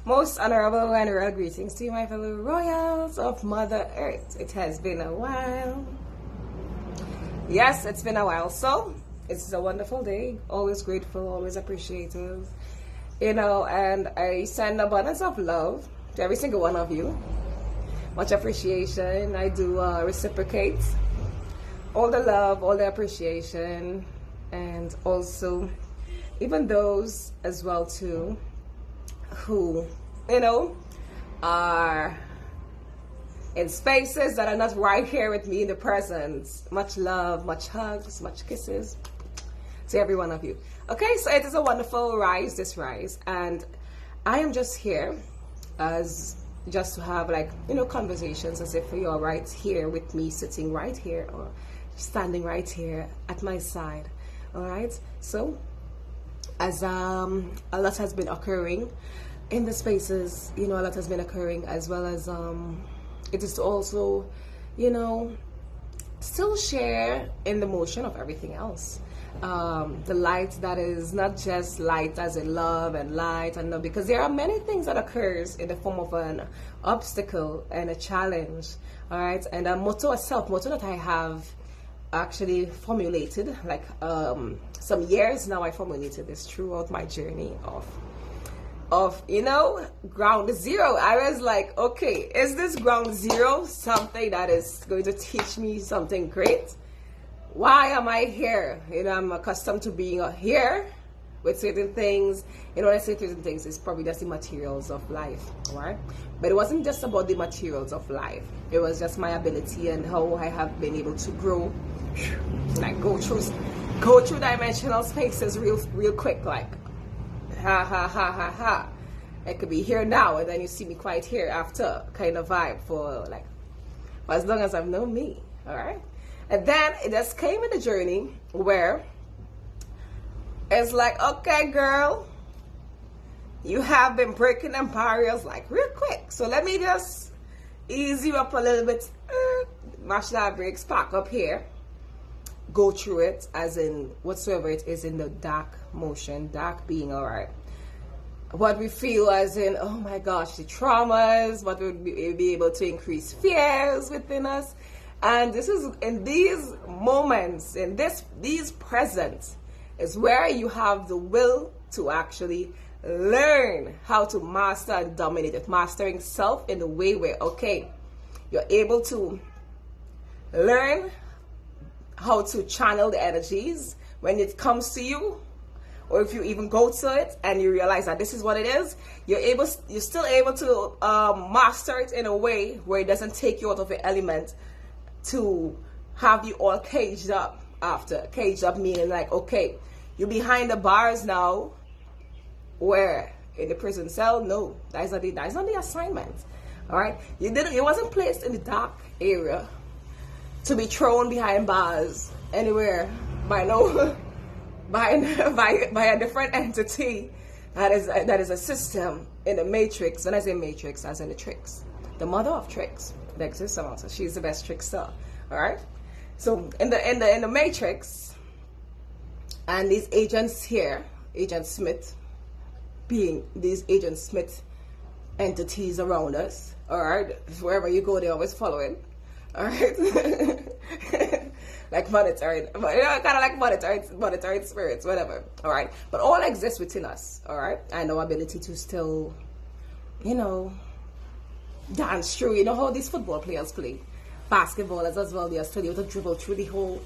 Most honorable and royal greetings to you, my fellow royals of Mother Earth. It has been a while. Yes, it's been a while. So, it's a wonderful day. Always grateful, always appreciative. You know, and I send abundance of love to every single one of you. Much appreciation. I do reciprocate all the love, all the appreciation, and also even those as well too who, you know, are in spaces that are not right here with me in the presence. Much love, much hugs, much kisses to every one of you. Okay, so it is a wonderful rise, this rise, and I am just here as just to have, like, you know, conversations as if you're right here with me, sitting right here or standing right here at my side. All right, so as a lot has been occurring in the spaces, you know, a lot has been occurring, as well as it is to also, you know, still share in the motion of everything else. The light that is not just light as in love and light, and because there are many things that occurs in the form of an obstacle and a challenge. All right, and a motto, a self motto that I have actually formulated, like some years now. I formulated this throughout my journey of, you know, ground zero. I was like, okay, is this ground zero something that is going to teach me something great? Why am I here? You know, I'm accustomed to being here with certain things. You know, when I say certain things, it's probably just the materials of life, right? But it wasn't just about the materials of life. It was just my ability and how I have been able to grow, like go through dimensional spaces real quick, like ha ha ha ha ha. I could be here now and then you see me quite here after, kind of vibe for like for as long as I've known me. All right. And then it just came in a journey where it's like, okay, girl, you have been breaking them barriers like real quick. So let me just ease you up a little bit. Mash that brakes, park up here. Go through it as in whatsoever it is in the dark motion, dark being, all right. What we feel as in, oh my gosh, the traumas, what would be able to increase fears within us. And this is in these moments, in these presents, is where you have the will to actually learn how to master and dominate it. Mastering self in the way where, okay, you're able to learn how to channel the energies when it comes to you, or if you even go to it and you realize that this is what it is, you're still able to master it in a way where it doesn't take you out of your element to have you all caged up after. Caged up meaning like, okay, you're behind the bars now, where in the prison cell. No, that's not the assignment. All right, you wasn't placed in the dark area to be thrown behind bars anywhere by a different entity that is a system in the matrix. When I say matrix, as in the tricks, the mother of tricks. The exists amongst us. She's the best trickster. All right. So in the matrix, and these agents here, Agent Smith, being these Agent Smith entities around us. All right. Wherever you go, they're always following. All right. Like monetary, you know, kind of like monetary spirits, whatever. All right. But all exists within us. All right. And our ability to still, you know, dance through, you know how these football players play, basketballers as well, they are still able to dribble through the whole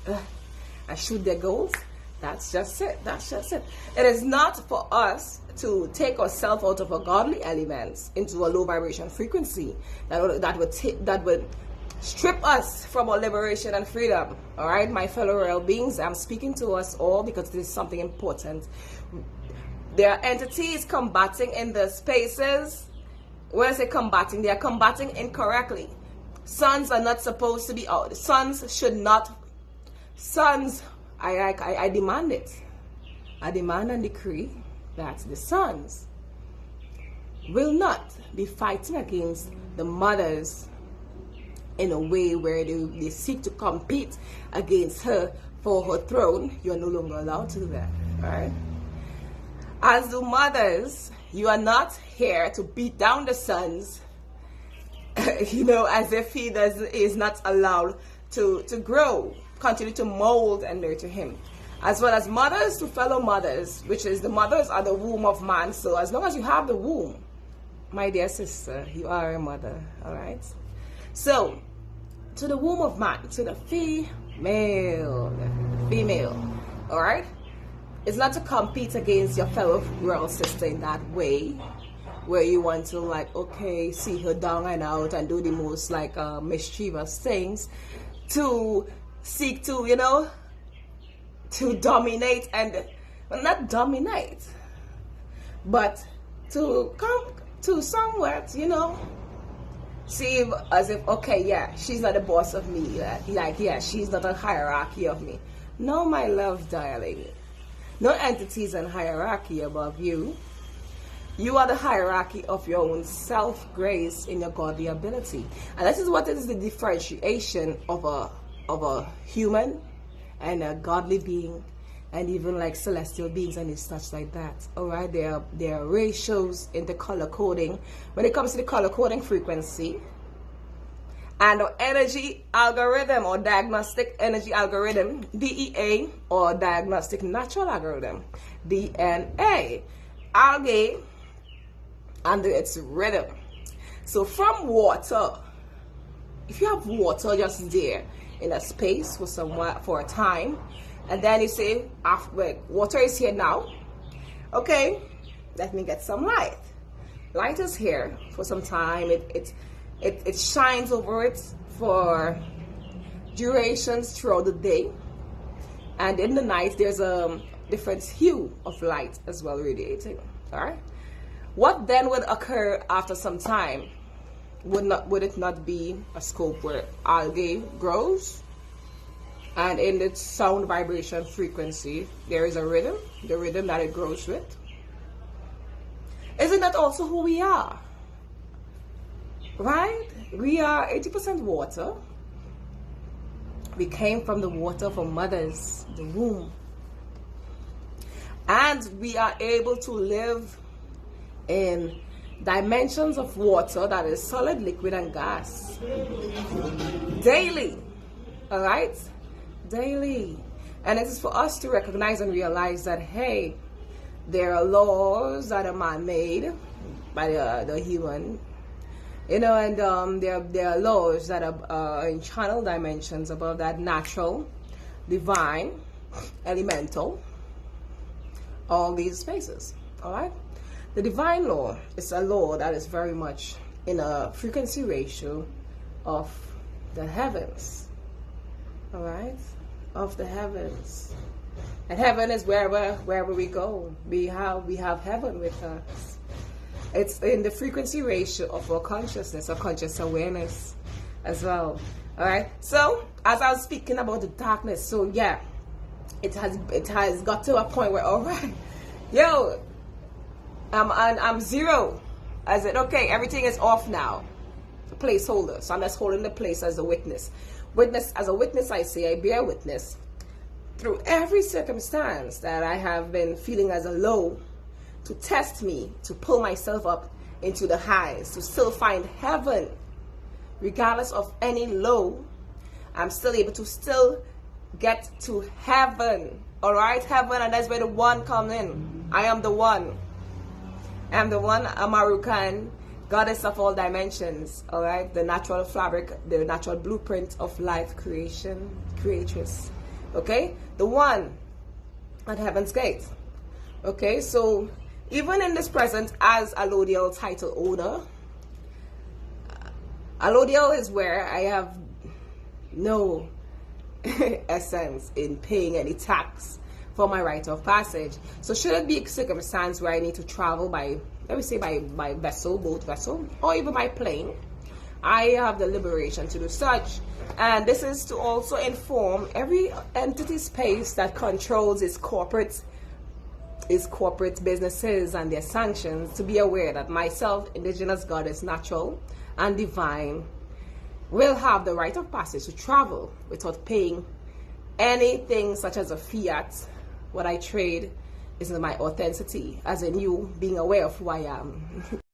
and shoot their goals. That's just it. That's just it. It is not for us to take ourselves out of our godly elements into a low vibration frequency that would strip us from our liberation and freedom. All right, my fellow royal beings, I'm speaking to us all because this is something important. There are entities combating in the spaces. When I say combating, they are combating incorrectly. Sons are not supposed to be out. Sons should not. Sons, I demand it. I demand and decree that the sons will not be fighting against the mothers in a way where they seek to compete against her for her throne. You are no longer allowed to do that. All right. As the mothers, You are not here to beat down the sons, you know, as if he is not allowed to grow, continue to mold and nurture him. As well as mothers to fellow mothers, which is the mothers are the womb of man. So as long as you have the womb, my dear sister, you are a mother, all right? So, to the womb of man, to the female, all right? It's not to compete against your fellow girl sister in that way, where you want to, like, okay, see her down and out and do the most, like, mischievous things, to seek to, you know, to dominate and, well, not dominate, but to come to somewhat, you know, see as if, okay, yeah, she's not the boss of me, like, yeah, she's not a hierarchy of me. No, my love, darling, no entities and hierarchy above you. You are the hierarchy of your own self-grace in your godly ability. And this is what is the differentiation of a human and a godly being, and even like celestial beings and such like that. All right, there are ratios in the color coding when it comes to the color coding frequency and the energy algorithm or diagnostic energy algorithm, DEA, or diagnostic natural algorithm, DNA, algae under its rhythm. So from water, if you have water just there in a space for a time, and then you say, water is here now, okay, let me get some light. Light is here for some time. It shines over it for durations throughout the day, and in the night there's a different hue of light as well radiating. All right, what then would occur after some time? Would it not be a scope where algae grows, and in its sound vibration frequency there is a rhythm, the rhythm that it grows with? Isn't that also who we are? Right? We are 80% water. We came from the water of our mothers, the womb, and we are able to live in dimensions of water that is solid, liquid, and gas daily. All right, daily. And it is for us to recognize and realize that, hey, there are laws that are man-made by the human, you know, and there are laws that are in channel dimensions above that, natural, divine, elemental, all these spaces. All right. The divine law is a law that is very much in a frequency ratio of the heavens. All right, of the heavens, and heaven is wherever we go. We have heaven with us. It's in the frequency ratio of our consciousness, our conscious awareness, as well. All right. So as I was speaking about the darkness, so yeah, it has got to a point where, all right, yo. I'm zero. I said, okay, everything is off now. The placeholder. So I'm just holding the place as a witness. As a witness, I say, I bear witness through every circumstance that I have been feeling as a low, to test me, to pull myself up into the highs, to still find heaven. Regardless of any low, I'm still able to still get to heaven. All right, heaven, and that's where the one comes in. I am the one. I'm the one, AmaruKhan, goddess of all dimensions, all right? The natural fabric, the natural blueprint of life creation, creatress, okay? The one at Heaven's Gate, okay? So even in this present as Allodial title owner, Allodial is where I have no essence in paying any tax for my rite of passage. So should it be a circumstance where I need to travel by, let me say by vessel, boat vessel, or even by plane, I have the liberation to do such. And this is to also inform every entity space that controls its corporate businesses and their sanctions to be aware that myself, Indigenous Goddess, natural and divine, will have the right of passage to travel without paying anything such as a fiat. What I trade is my authenticity, as in you being aware of who I am.